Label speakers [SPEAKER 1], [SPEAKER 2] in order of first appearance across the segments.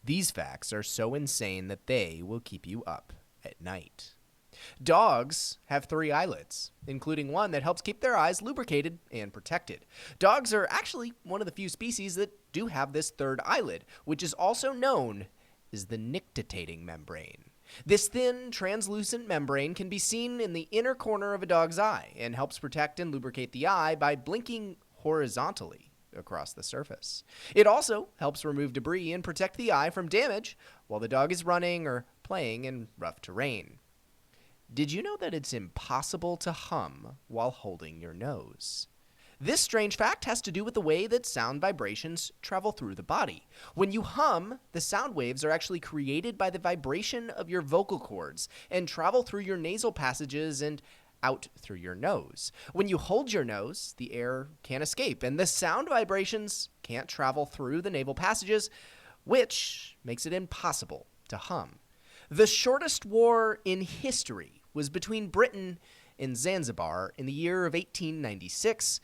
[SPEAKER 1] These facts are so insane that they will keep you up at night. Dogs have 3 eyelids, including one that helps keep their eyes lubricated and protected. Dogs are actually one of the few species that do have this 3rd eyelid, which is also known as the nictitating membrane. This thin, translucent membrane can be seen in the inner corner of a dog's eye and helps protect and lubricate the eye by blinking horizontally across the surface. It also helps remove debris and protect the eye from damage while the dog is running or playing in rough terrain. Did you know that it's impossible to hum while holding your nose? This strange fact has to do with the way that sound vibrations travel through the body. When you hum, the sound waves are actually created by the vibration of your vocal cords and travel through your nasal passages and out through your nose. When you hold your nose, the air can't escape, and the sound vibrations can't travel through the nasal passages, which makes it impossible to hum. The shortest war in history was between Britain and Zanzibar in the year of 1896,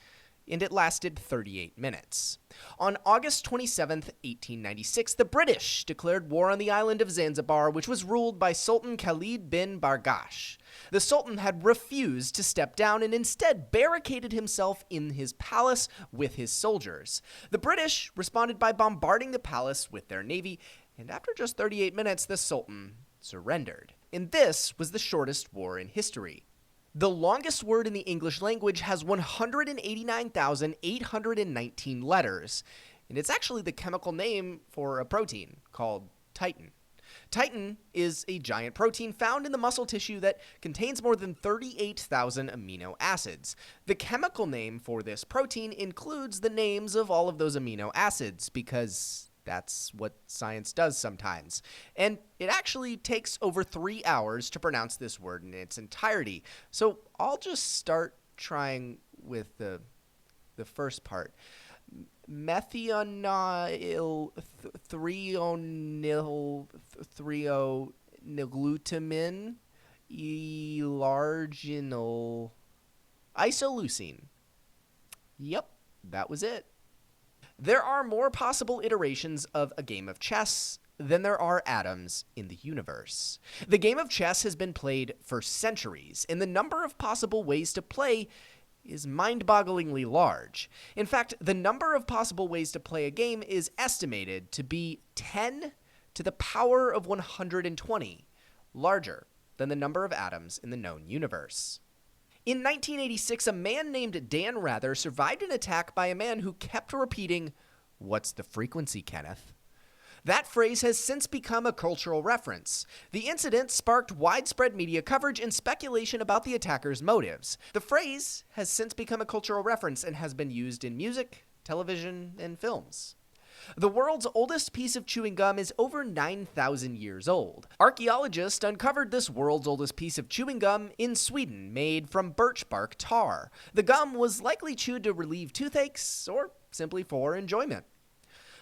[SPEAKER 1] and it lasted 38 minutes. On August 27, 1896, the British declared war on the island of Zanzibar, which was ruled by Sultan Khalid bin Bargash. The Sultan had refused to step down and instead barricaded himself in his palace with his soldiers. The British responded by bombarding the palace with their navy, and after just 38 minutes, the Sultan surrendered. And this was the shortest war in history. The longest word in the English language has 189,819 letters, and it's actually the chemical name for a protein called titin. Titin is a giant protein found in the muscle tissue that contains more than 38,000 amino acids. The chemical name for this protein includes the names of all of those amino acids because that's what science does sometimes. And it actually takes over 3 hours to pronounce this word in its entirety. So I'll just start trying with the first part. Methionyl threonylglutamin elarginal isoleucine. Yep, that was it. There are more possible iterations of a game of chess than there are atoms in the universe. The game of chess has been played for centuries, and the number of possible ways to play is mind-bogglingly large. In fact, the number of possible ways to play a game is estimated to be 10 to the power of 120, larger than the number of atoms in the known universe. In 1986, a man named Dan Rather survived an attack by a man who kept repeating, "What's the frequency, Kenneth?" That phrase has since become a cultural reference. The incident sparked widespread media coverage and speculation about the attacker's motives. The phrase has since become a cultural reference and has been used in music, television, and films. The world's oldest piece of chewing gum is over 9,000 years old. Archaeologists uncovered this world's oldest piece of chewing gum in Sweden, made from birch bark tar. The gum was likely chewed to relieve toothaches or simply for enjoyment.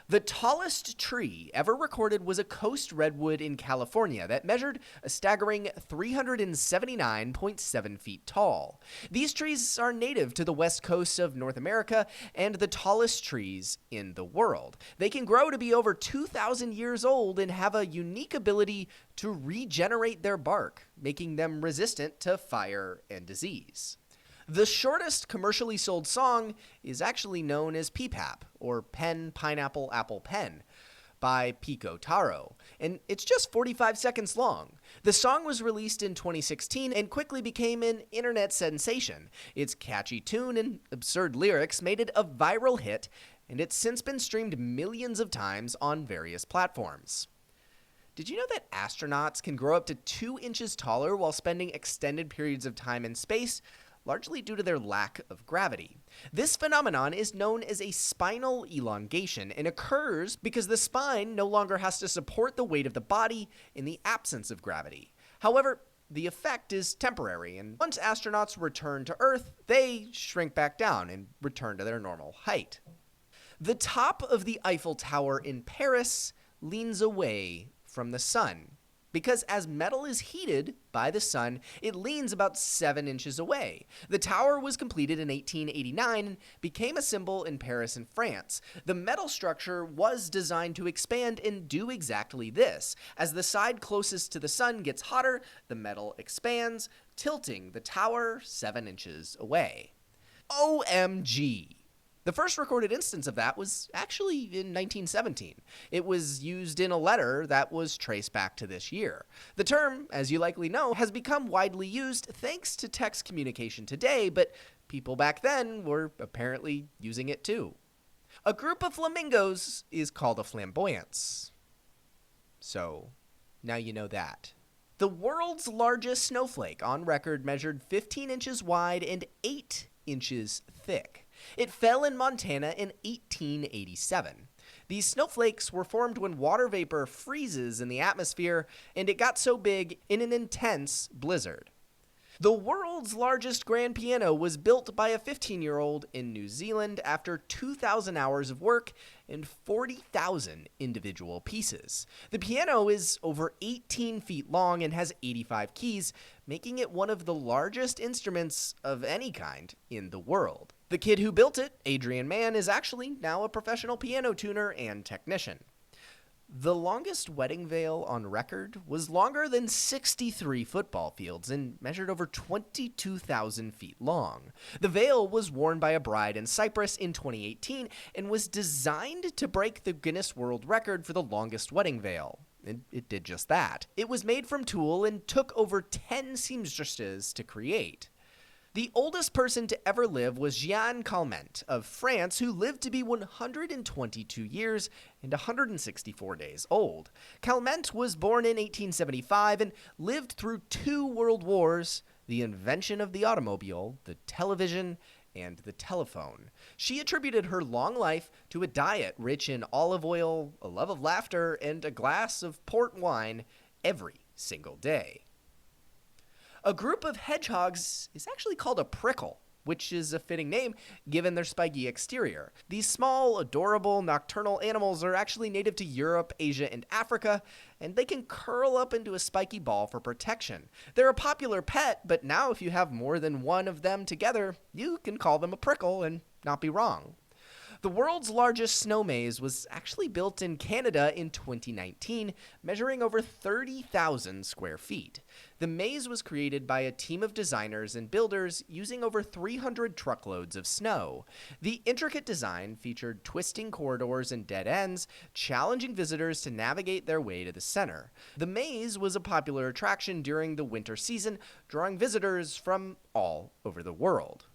[SPEAKER 1] The tallest tree ever recorded was a coast redwood in California that measured a staggering 379.7 feet tall. These trees are native to the west coast of North America and the tallest trees in the world. They can grow to be over 2,000 years old and have a unique ability to regenerate their bark, making them resistant to fire and disease. The shortest commercially sold song is actually known as Peepap, or Pen, Pineapple, Apple, Pen, by Pico Taro, and it's just 45 seconds long. The song was released in 2016 and quickly became an internet sensation. Its catchy tune and absurd lyrics made it a viral hit, and it's since been streamed millions of times on various platforms. Did you know that astronauts can grow up to 2 inches taller while spending extended periods of time in space, largely due to their lack of gravity? This phenomenon is known as a spinal elongation and occurs because the spine no longer has to support the weight of the body in the absence of gravity. However, the effect is temporary, and once astronauts return to Earth, they shrink back down and return to their normal height. The top of the Eiffel Tower in Paris leans away from the sun because as metal is heated by the sun, it leans about 7 inches away. The tower was completed in 1889 and became a symbol in Paris and France. The metal structure was designed to expand and do exactly this. As the side closest to the sun gets hotter, the metal expands, tilting the tower 7 inches away. OMG! The first recorded instance of that was actually in 1917. It was used in a letter that was traced back to this year. The term, as you likely know, has become widely used thanks to text communication today, but people back then were apparently using it too. A group of flamingos is called a flamboyance. So, now you know that. The world's largest snowflake on record measured 15 inches wide and 8 inches thick. It fell in Montana in 1887. These snowflakes were formed when water vapor freezes in the atmosphere, and it got so big in an intense blizzard. The world's largest grand piano was built by a 15-year-old in New Zealand after 2,000 hours of work and 40,000 individual pieces. The piano is over 18 feet long and has 85 keys, making it one of the largest instruments of any kind in the world. The kid who built it, Adrian Mann, is actually now a professional piano tuner and technician. The longest wedding veil on record was longer than 63 football fields and measured over 22,000 feet long. The veil was worn by a bride in Cyprus in 2018 and was designed to break the Guinness World Record for the longest wedding veil. It did just that. It was made from tulle and took over 10 seamstresses to create. The oldest person to ever live was Jean Calment of France, who lived to be 122 years and 164 days old. Calment was born in 1875 and lived through 2 world wars, the invention of the automobile, the television, and the telephone. She attributed her long life to a diet rich in olive oil, a love of laughter, and a glass of port wine every single day. A group of hedgehogs is actually called a prickle, which is a fitting name given their spiky exterior. These small, adorable, nocturnal animals are actually native to Europe, Asia, and Africa, and they can curl up into a spiky ball for protection. They're a popular pet, but now if you have more than one of them together, you can call them a prickle and not be wrong. The world's largest snow maze was actually built in Canada in 2019, measuring over 30,000 square feet. The maze was created by a team of designers and builders using over 300 truckloads of snow. The intricate design featured twisting corridors and dead ends, challenging visitors to navigate their way to the center. The maze was a popular attraction during the winter season, drawing visitors from all over the world.